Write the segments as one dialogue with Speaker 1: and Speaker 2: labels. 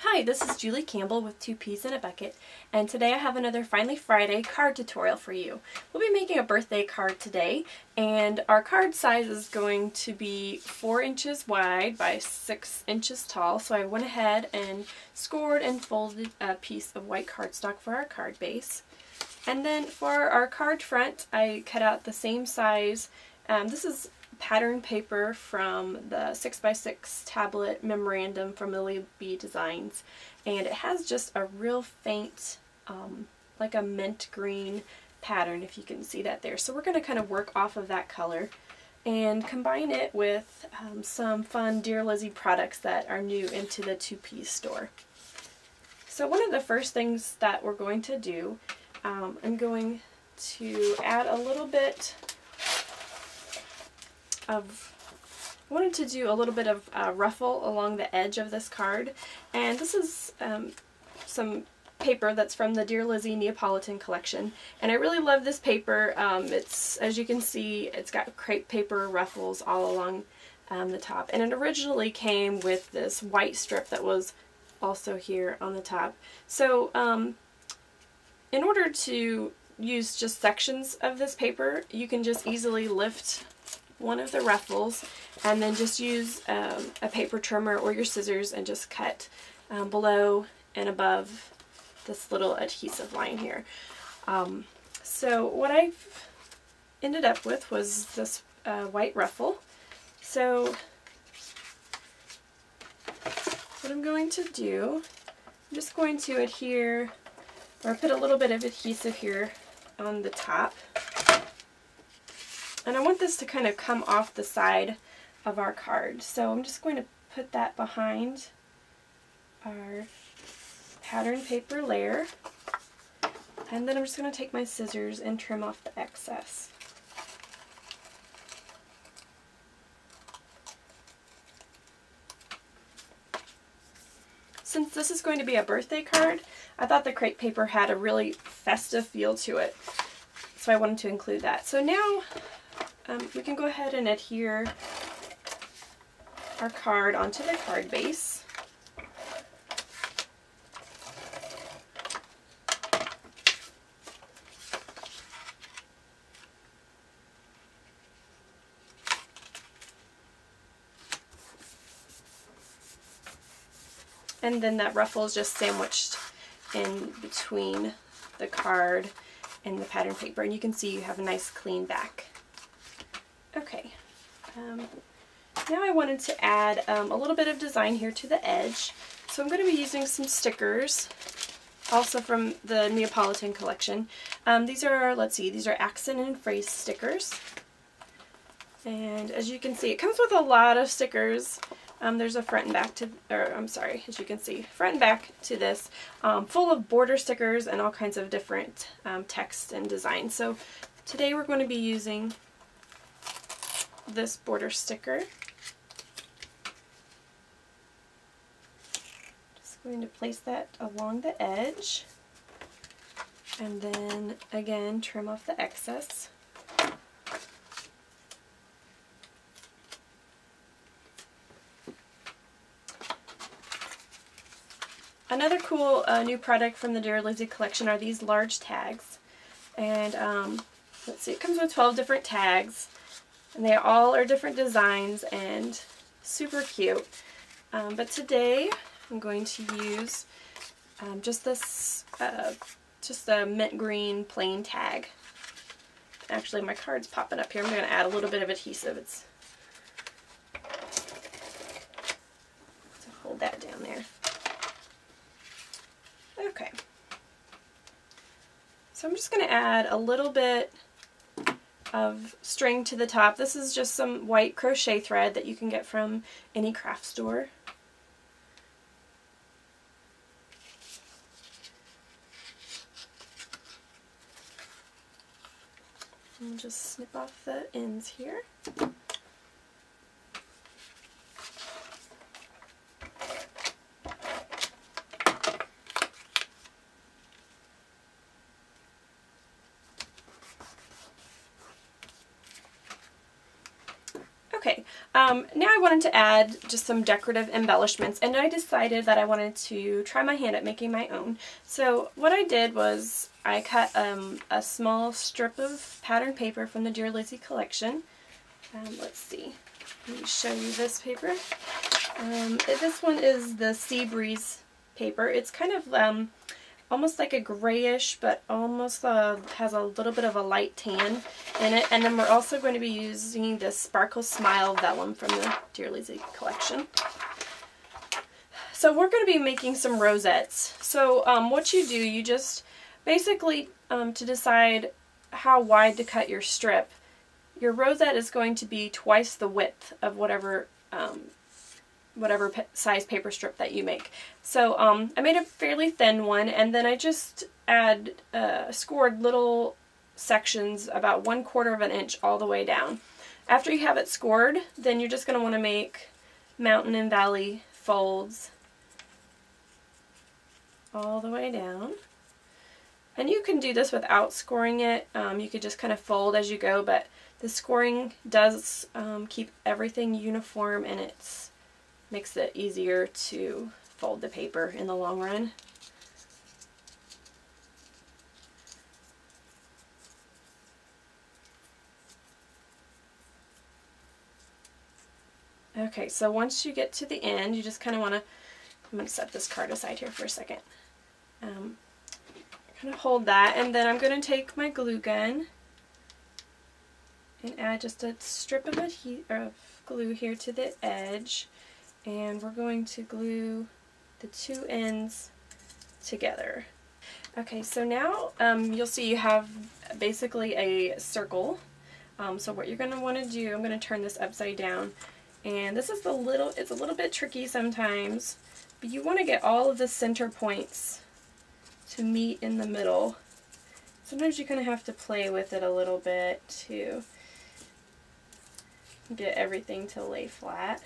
Speaker 1: Hi, this is Julie Campbell with Two Peas in a Bucket, and today I have another Finally Friday card tutorial for you. We'll be making a birthday card today, and our card size is going to be 4 inches wide by 6 inches tall, so I went ahead and scored and folded a piece of white cardstock for our card base. And then for our card front, I cut out the same size. This is pattern paper from the 6x6 tablet memorandum from Lily B Designs, and it has just a real faint like a mint green pattern, if you can see that there. So we're going to kind of work off of that color and combine it with some fun Dear Lizzy products that are new into the Two Peas store. So one of the first things that we're going to do, I'm going to add a little bit I wanted to do a little bit of ruffle along the edge of this card, and this is some paper that's from the Dear Lizzy Neapolitan collection, and I really love this paper. It's, as you can see, it's got crepe paper ruffles all along the top, and it originally came with this white strip that was also here on the top. So in order to use just sections of this paper, you can just easily lift one of the ruffles and then just use a paper trimmer or your scissors and just cut below and above this little adhesive line here. So what I've ended up with was this white ruffle. So what I'm going to do, I'm just going to adhere, or put a little bit of adhesive here on the top. And I want this to kind of come off the side of our card. So I'm just going to put that behind our pattern paper layer. And then I'm just going to take my scissors and trim off the excess. Since this is going to be a birthday card, I thought the crepe paper had a really festive feel to it. So I wanted to include that. So now we can go ahead and adhere our card onto the card base. And then that ruffle is just sandwiched in between the card and the pattern paper, and you can see you have a nice clean back. Okay, now I wanted to add a little bit of design here to the edge. So I'm going to be using some stickers, also from the Neapolitan collection. These are, let's see, these are accent and phrase stickers. And as you can see, it comes with a lot of stickers. There's a front and back to, or I'm sorry, as you can see, front and back to this, full of border stickers and all kinds of different text and design. So today we're going to be using this border sticker. Just going to place that along the edge, and then again trim off the excess. Another cool new product from the Dear Lizzy collection are these large tags, and let's see, it comes with 12 different tags. And they all are different designs and super cute. But today I'm going to use just this, just a mint green plain tag. Actually, my card's popping up here. I'm going to add a little bit of adhesive. So hold that down there. Okay. So I'm just going to add a little bit of string to the top. This is just some white crochet thread that you can get from any craft store. And just snip off the ends here. Okay, Now I wanted to add just some decorative embellishments, and I decided that I wanted to try my hand at making my own. So what I did was I cut a small strip of pattern paper from the Dear Lizzy collection. Let's see, let me show you this paper. This one is the Sea Breeze paper. It's kind of almost like a grayish, but almost has a little bit of a light tan in it. And then we're also going to be using this Sparkle Smile vellum from the Dear Lizzy collection. So we're going to be making some rosettes. So what you do, you just basically, to decide how wide to cut your strip, your rosette is going to be twice the width of whatever size paper strip that you make. So I made a fairly thin one, and then I just scored little sections about 1/4 of an inch all the way down. After you have it scored, then you're just going to want to make mountain and valley folds all the way down. And you can do this without scoring it. You could just kind of fold as you go, but the scoring does keep everything uniform, and it makes it easier to fold the paper in the long run. Okay, so once you get to the end, you just kind of want to, I'm going to set this card aside here for a second. Kind of hold that, and then I'm going to take my glue gun and add just a strip of glue here to the edge, and we're going to glue the two ends together. Okay, so now you'll see you have basically a circle. So what you're going to want to do, I'm going to turn this upside down, and this is it's a little bit tricky sometimes, but you want to get all of the center points to meet in the middle. Sometimes you kind of have to play with it a little bit to get everything to lay flat.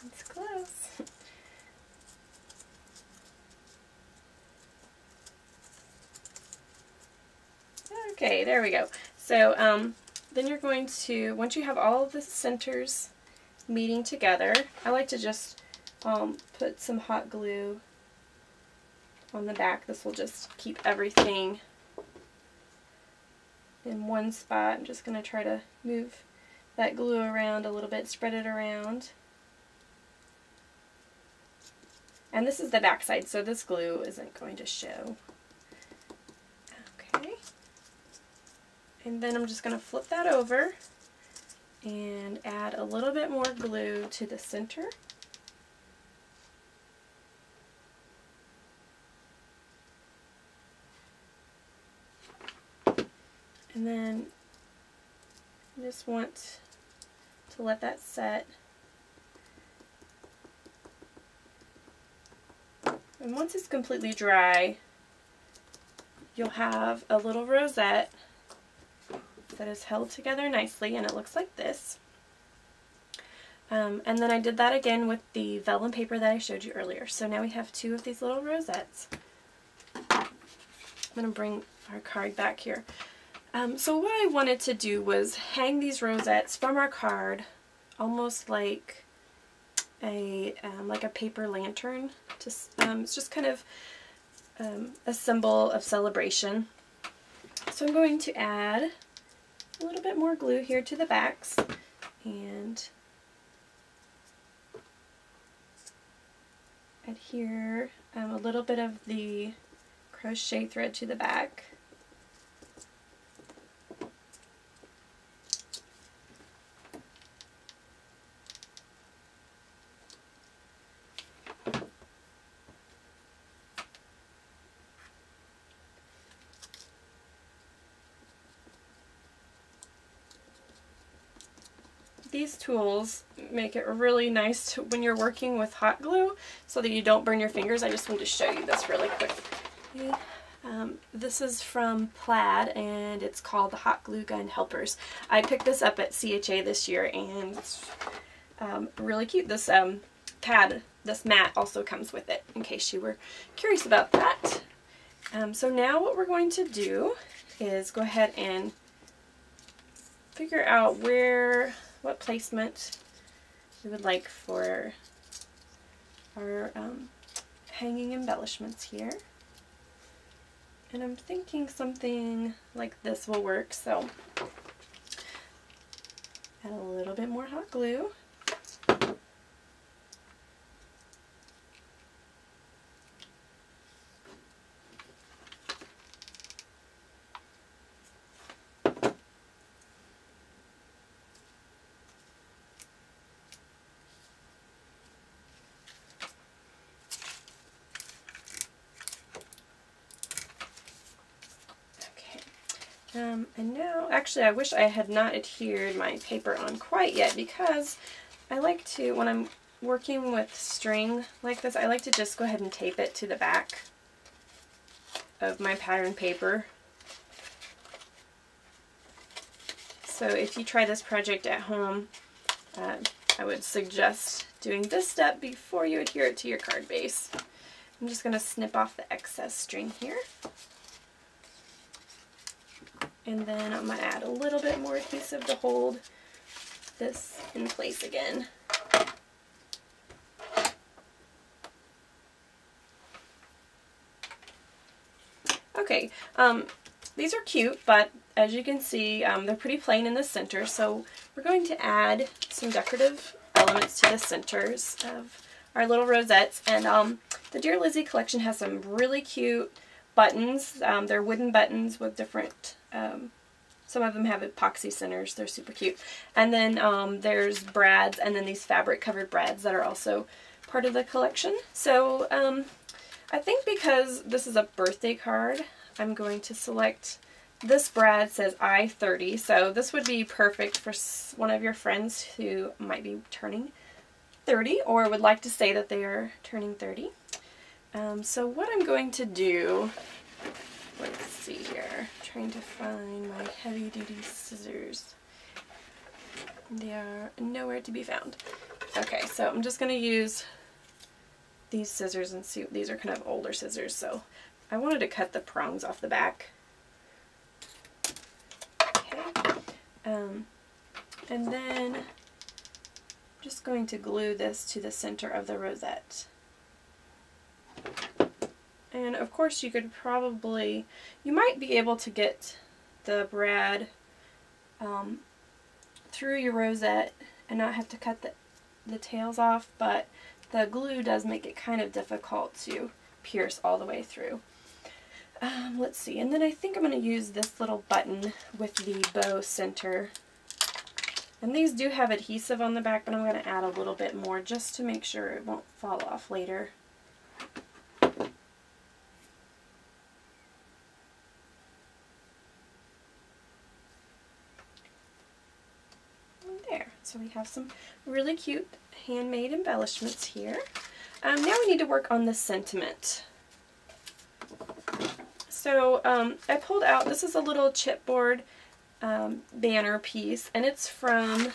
Speaker 1: It's close. Okay, there we go. So then you're going to, once you have all of the centers meeting together, I like to just put some hot glue on the back. This will just keep everything in one spot. I'm just going to try to move that glue around a little bit, spread it around. And this is the back side, so this glue isn't going to show. Okay. And then I'm just going to flip that over and add a little bit more glue to the center. And then I just want to let that set. And once it's completely dry, you'll have a little rosette that is held together nicely, and it looks like this. And then I did that again with the vellum paper that I showed you earlier. So now we have two of these little rosettes. I'm going to bring our card back here. So what I wanted to do was hang these rosettes from our card almost like a paper lantern. It's just kind of a symbol of celebration. So I'm going to add a little bit more glue here to the backs and adhere a little bit of the crochet thread to the back. These tools make it really nice when you're working with hot glue so that you don't burn your fingers. I just wanted to show you this really quick. This is from Plaid, and it's called the Hot Glue Gun Helpers. I picked this up at CHA this year, and it's really cute. This pad, this mat also comes with it, in case you were curious about that. So now what we're going to do is go ahead and figure out what placement we would like for our hanging embellishments here. And I'm thinking something like this will work, so add a little bit more hot glue. And now, actually, I wish I had not adhered my paper on quite yet, because I like to, when I'm working with string like this, I like to just go ahead and tape it to the back of my pattern paper. So if you try this project at home, I would suggest doing this step before you adhere it to your card base. I'm just going to snip off the excess string here. And then I'm going to add a little bit more adhesive to hold this in place again. Okay, these are cute, but as you can see, they're pretty plain in the center, so we're going to add some decorative elements to the centers of our little rosettes. And the Dear Lizzy collection has some really cute buttons. They're wooden buttons with different, some of them have epoxy centers. They're super cute. And then there's brads, and then these fabric covered brads that are also part of the collection. So I think because this is a birthday card, I'm going to select this brad. Says I-30, so this would be perfect for one of your friends who might be turning 30 or would like to say that they are turning 30. So what I'm going to do, let's see here, trying to find my heavy duty scissors. They are nowhere to be found. Okay, so I'm just going to use these scissors and see, these are kind of older scissors, so I wanted to cut the prongs off the back. Okay, and then I'm just going to glue this to the center of the rosette. And of course you could probably, you might be able to get the brad through your rosette and not have to cut the tails off, but the glue does make it kind of difficult to pierce all the way through. Let's see, and then I think I'm going to use this little button with the bow center. And these do have adhesive on the back, but I'm going to add a little bit more just to make sure it won't fall off later. There, so we have some really cute handmade embellishments here. Now we need to work on the sentiment. So I pulled out, this is a little chipboard banner piece, and it's from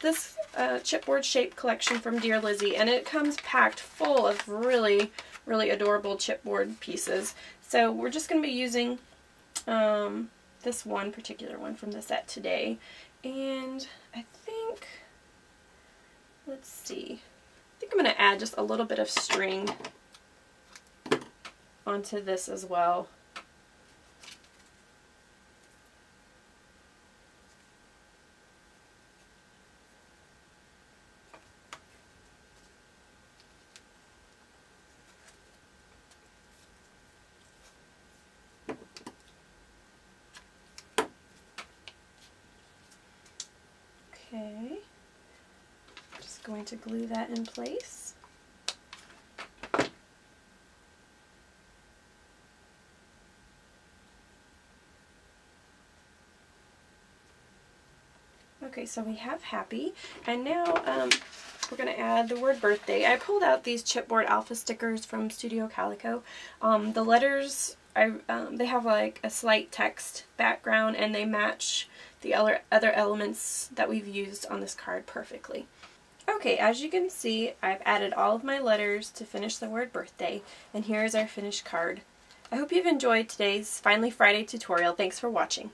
Speaker 1: this chipboard shape collection from Dear Lizzy, and it comes packed full of really, really adorable chipboard pieces. So we're just going to be using this one particular one from the set today, and I think, let's see, I think I'm going to add just a little bit of string onto this as well. Okay, just going to glue that in place. Okay, so we have happy, and now we're going to add the word birthday. I pulled out these chipboard alpha stickers from Studio Calico. The letters, they have like a slight text background, and they match the other elements that we've used on this card perfectly. Okay, as you can see, I've added all of my letters to finish the word birthday, and here is our finished card. I hope you've enjoyed today's Finally Friday tutorial. Thanks for watching.